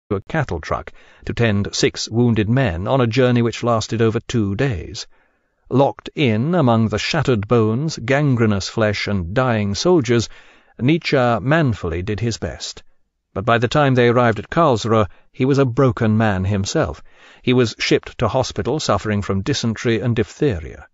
a cattle truck to tend 6 wounded men on a journey which lasted over 2 days. Locked in among the shattered bones, gangrenous flesh, and dying soldiers, Nietzsche manfully did his best. But by the time they arrived at Karlsruhe, he was a broken man himself. He was shipped to hospital suffering from dysentery and diphtheria.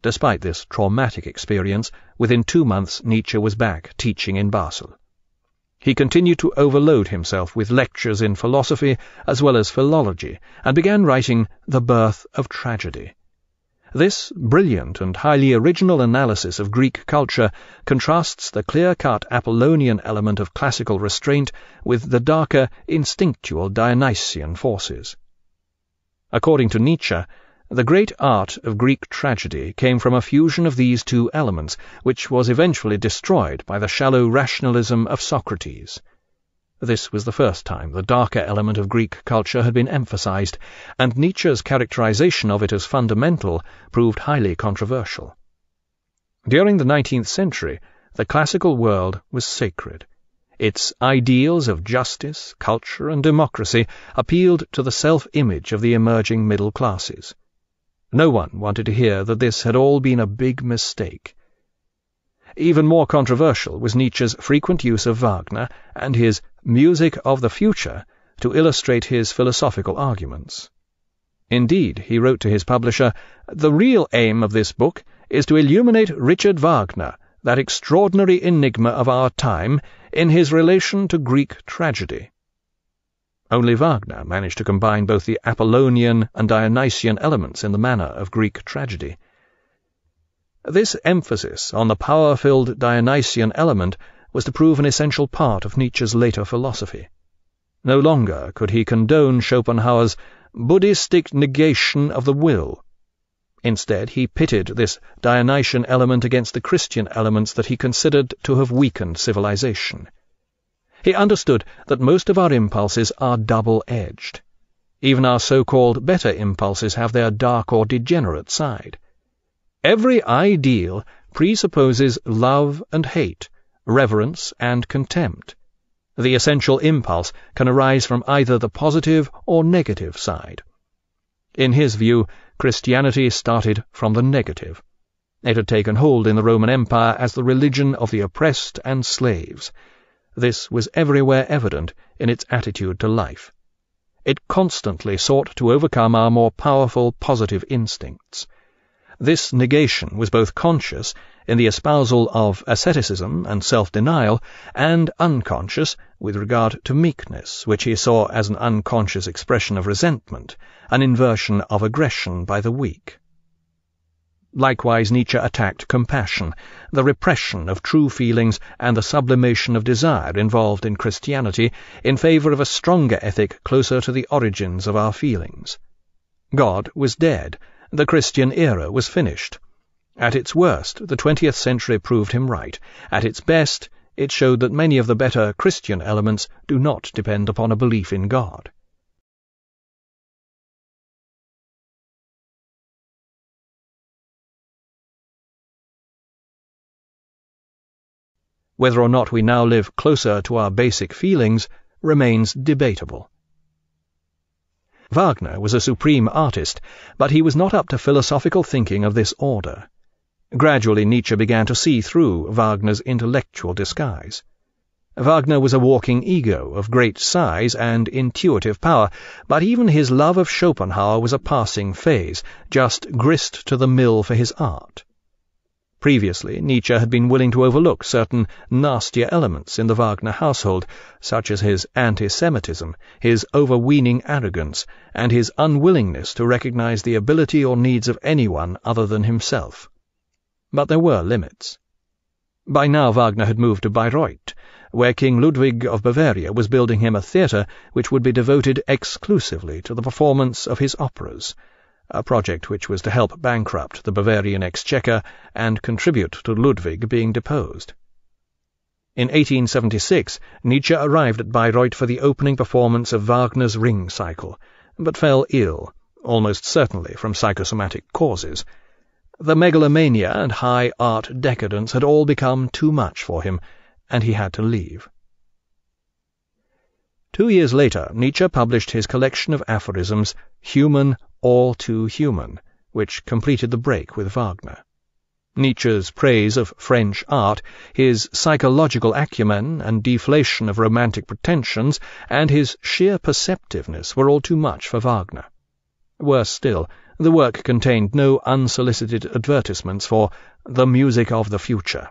Despite this traumatic experience, within 2 months Nietzsche was back teaching in Basel. He continued to overload himself with lectures in philosophy as well as philology, and began writing The Birth of Tragedy. This brilliant and highly original analysis of Greek culture contrasts the clear-cut Apollonian element of classical restraint with the darker, instinctual Dionysian forces. According to Nietzsche, the great art of Greek tragedy came from a fusion of these 2 elements, which was eventually destroyed by the shallow rationalism of Socrates. This was the first time the darker element of Greek culture had been emphasized, and Nietzsche's characterization of it as fundamental proved highly controversial. During the 19th century, the classical world was sacred. Its ideals of justice, culture, and democracy appealed to the self-image of the emerging middle classes. No one wanted to hear that this had all been a big mistake. Even more controversial was Nietzsche's frequent use of Wagner and his music of the future to illustrate his philosophical arguments. Indeed, he wrote to his publisher, "The real aim of this book is to illuminate Richard Wagner, that extraordinary enigma of our time, in his relation to Greek tragedy." Only Wagner managed to combine both the Apollonian and Dionysian elements in the manner of Greek tragedy. This emphasis on the power-filled Dionysian element was to prove an essential part of Nietzsche's later philosophy. No longer could he condone Schopenhauer's Buddhistic negation of the will. Instead, he pitted this Dionysian element against the Christian elements that he considered to have weakened civilization. He understood that most of our impulses are double-edged. Even our so-called better impulses have their dark or degenerate side. Every ideal presupposes love and hate, reverence and contempt. The essential impulse can arise from either the positive or negative side. In his view, Christianity started from the negative. It had taken hold in the Roman Empire as the religion of the oppressed and slaves. This was everywhere evident in its attitude to life. It constantly sought to overcome our more powerful positive instincts. This negation was both conscious in the espousal of asceticism and self-denial, and unconscious with regard to meekness, which he saw as an unconscious expression of resentment, an inversion of aggression by the weak. Likewise, Nietzsche attacked compassion, the repression of true feelings and the sublimation of desire involved in Christianity, in favor of a stronger ethic closer to the origins of our feelings. God was dead. The Christian era was finished. At its worst, the 20th century proved him right. At its best, it showed that many of the better Christian elements do not depend upon a belief in God. Whether or not we now live closer to our basic feelings remains debatable. Wagner was a supreme artist, but he was not up to philosophical thinking of this order. Gradually Nietzsche began to see through Wagner's intellectual disguise. Wagner was a walking ego of great size and intuitive power, but even his love of Schopenhauer was a passing phase, just grist to the mill for his art. Previously, Nietzsche had been willing to overlook certain nastier elements in the Wagner household, such as his anti-Semitism, his overweening arrogance, and his unwillingness to recognize the ability or needs of anyone other than himself. But there were limits. By now Wagner had moved to Bayreuth, where King Ludwig of Bavaria was building him a theatre which would be devoted exclusively to the performance of his operas, a project which was to help bankrupt the Bavarian exchequer and contribute to Ludwig being deposed. In 1876, Nietzsche arrived at Bayreuth for the opening performance of Wagner's Ring Cycle, but fell ill, almost certainly from psychosomatic causes. The megalomania and high art decadence had all become too much for him, and he had to leave. 2 years later, Nietzsche published his collection of aphorisms, Human, All Too Human, which completed the break with Wagner. Nietzsche's praise of French art, his psychological acumen and deflation of romantic pretensions, and his sheer perceptiveness were all too much for Wagner. Worse still, the work contained no unsolicited advertisements for the music of the future.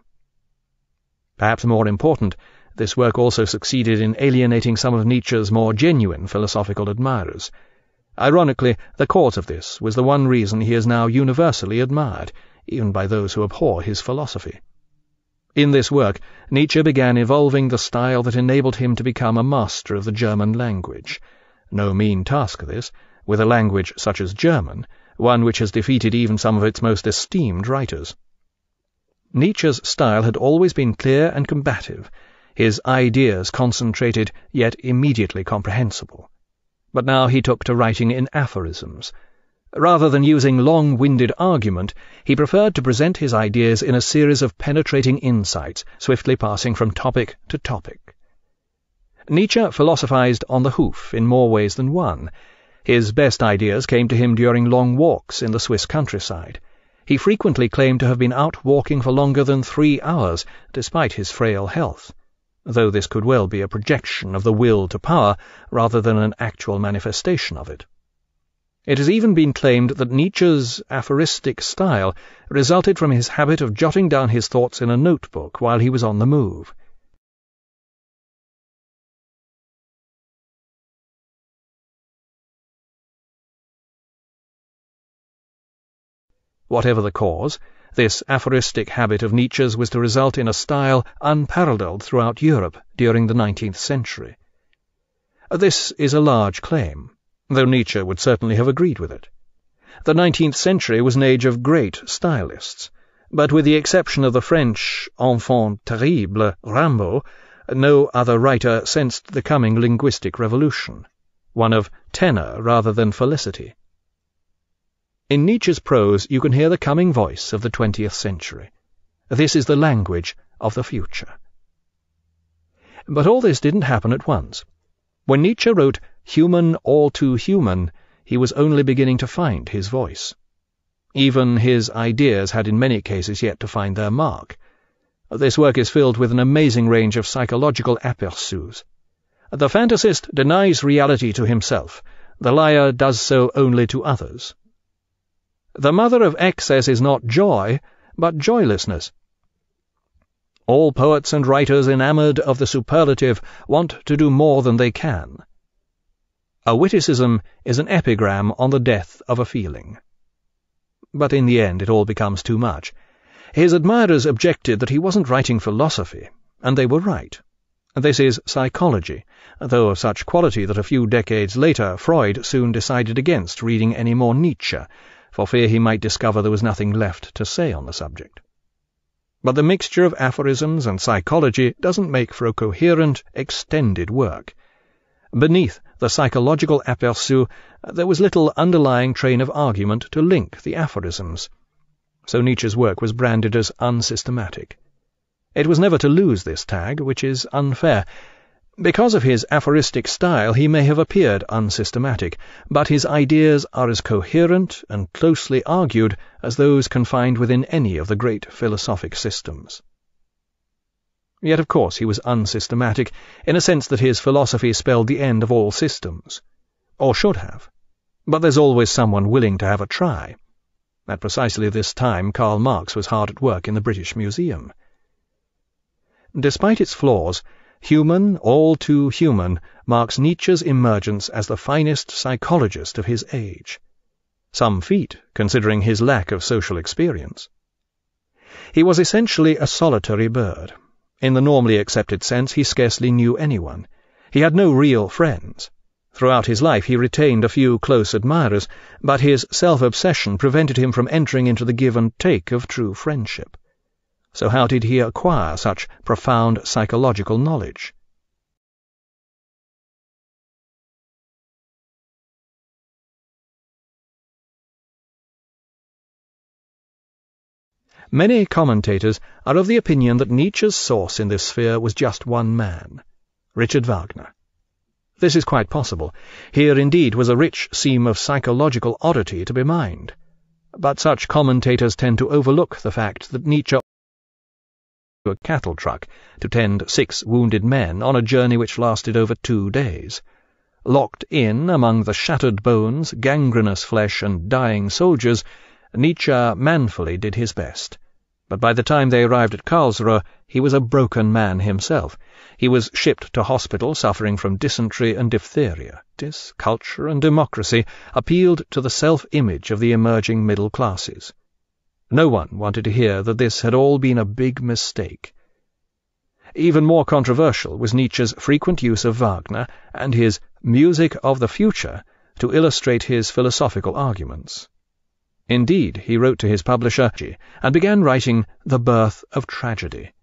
Perhaps more important, this work also succeeded in alienating some of Nietzsche's more genuine philosophical admirers. Ironically, the cause of this was the one reason he is now universally admired, even by those who abhor his philosophy. In this work, Nietzsche began evolving the style that enabled him to become a master of the German language. No mean task this, with a language such as German, one which has defeated even some of its most esteemed writers. Nietzsche's style had always been clear and combative, his ideas concentrated yet immediately comprehensible. But now he took to writing in aphorisms. Rather than using long-winded argument, he preferred to present his ideas in a series of penetrating insights, swiftly passing from topic to topic. Nietzsche philosophized on the hoof in more ways than one. His best ideas came to him during long walks in the Swiss countryside. He frequently claimed to have been out walking for longer than 3 hours, despite his frail health, though this could well be a projection of the will to power rather than an actual manifestation of it. It has even been claimed that Nietzsche's aphoristic style resulted from his habit of jotting down his thoughts in a notebook while he was on the move. Whatever the cause, this aphoristic habit of Nietzsche's was to result in a style unparalleled throughout Europe during the 19th century. This is a large claim, though Nietzsche would certainly have agreed with it. The 19th century was an age of great stylists, but with the exception of the French enfant terrible Rimbaud, no other writer sensed the coming linguistic revolution, one of tenor rather than felicity. In Nietzsche's prose you can hear the coming voice of the 20th century. This is the language of the future. But all this didn't happen at once. When Nietzsche wrote Human, All Too Human, he was only beginning to find his voice. Even his ideas had in many cases yet to find their mark. This work is filled with an amazing range of psychological aperçus. The fantasist denies reality to himself. The liar does so only to others. The mother of excess is not joy, but joylessness. All poets and writers enamored of the superlative want to do more than they can. A witticism is an epigram on the death of a feeling. But in the end it all becomes too much. His admirers objected that he wasn't writing philosophy, and they were right. This is psychology, though of such quality that a few decades later Freud soon decided against reading any more Nietzsche, for fear he might discover there was nothing left to say on the subject. But the mixture of aphorisms and psychology doesn't make for a coherent, extended work. Beneath the psychological aperçu, there was little underlying train of argument to link the aphorisms. So Nietzsche's work was branded as unsystematic. It was never to lose this tag, which is unfair. Because of his aphoristic style, he may have appeared unsystematic, but his ideas are as coherent and closely argued as those confined within any of the great philosophic systems. Yet, of course, he was unsystematic, in a sense that his philosophy spelled the end of all systems. Or should have. But there's always someone willing to have a try. At precisely this time, Karl Marx was hard at work in the British Museum. Despite its flaws, Human, All Too Human marks Nietzsche's emergence as the finest psychologist of his age. Some feat, considering his lack of social experience. He was essentially a solitary bird. In the normally accepted sense, he scarcely knew anyone. He had no real friends. Throughout his life he retained a few close admirers, but his self-obsession prevented him from entering into the give and take of true friendship. So how did he acquire such profound psychological knowledge? Many commentators are of the opinion that Nietzsche's source in this sphere was just one man, Richard Wagner. This is quite possible. Here indeed was a rich seam of psychological oddity to be mined. But such commentators tend to overlook the fact that Nietzsche a cattle truck to tend 6 wounded men on a journey which lasted over 2 days. Locked in among the shattered bones, gangrenous flesh, and dying soldiers, Nietzsche manfully did his best. But by the time they arrived at Karlsruhe, he was a broken man himself. He was shipped to hospital suffering from dysentery and diphtheria. Culture and democracy appealed to the self-image of the emerging middle classes. No one wanted to hear that this had all been a big mistake. Even more controversial was Nietzsche's frequent use of Wagner and his music of the future to illustrate his philosophical arguments. Indeed, he wrote to his publisher and began writing The Birth of Tragedy.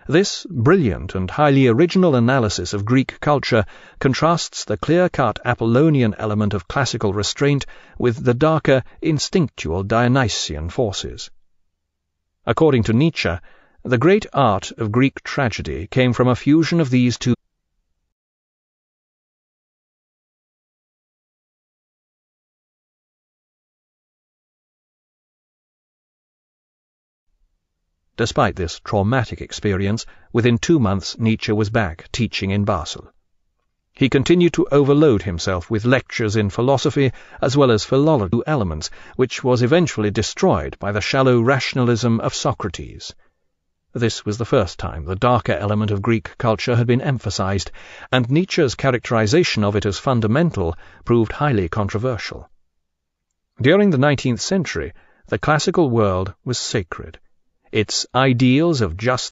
This brilliant and highly original analysis of Greek culture contrasts the clear-cut Apollonian element of classical restraint with the darker, instinctual Dionysian forces. According to Nietzsche, the great art of Greek tragedy came from a fusion of these two. Despite this traumatic experience, within 2 months Nietzsche was back teaching in Basel. He continued to overload himself with lectures in philosophy as well as philology elements, which was eventually destroyed by the shallow rationalism of Socrates. This was the first time the darker element of Greek culture had been emphasized, and Nietzsche's characterization of it as fundamental proved highly controversial. During the 19th century, the classical world was sacred. Its ideals of just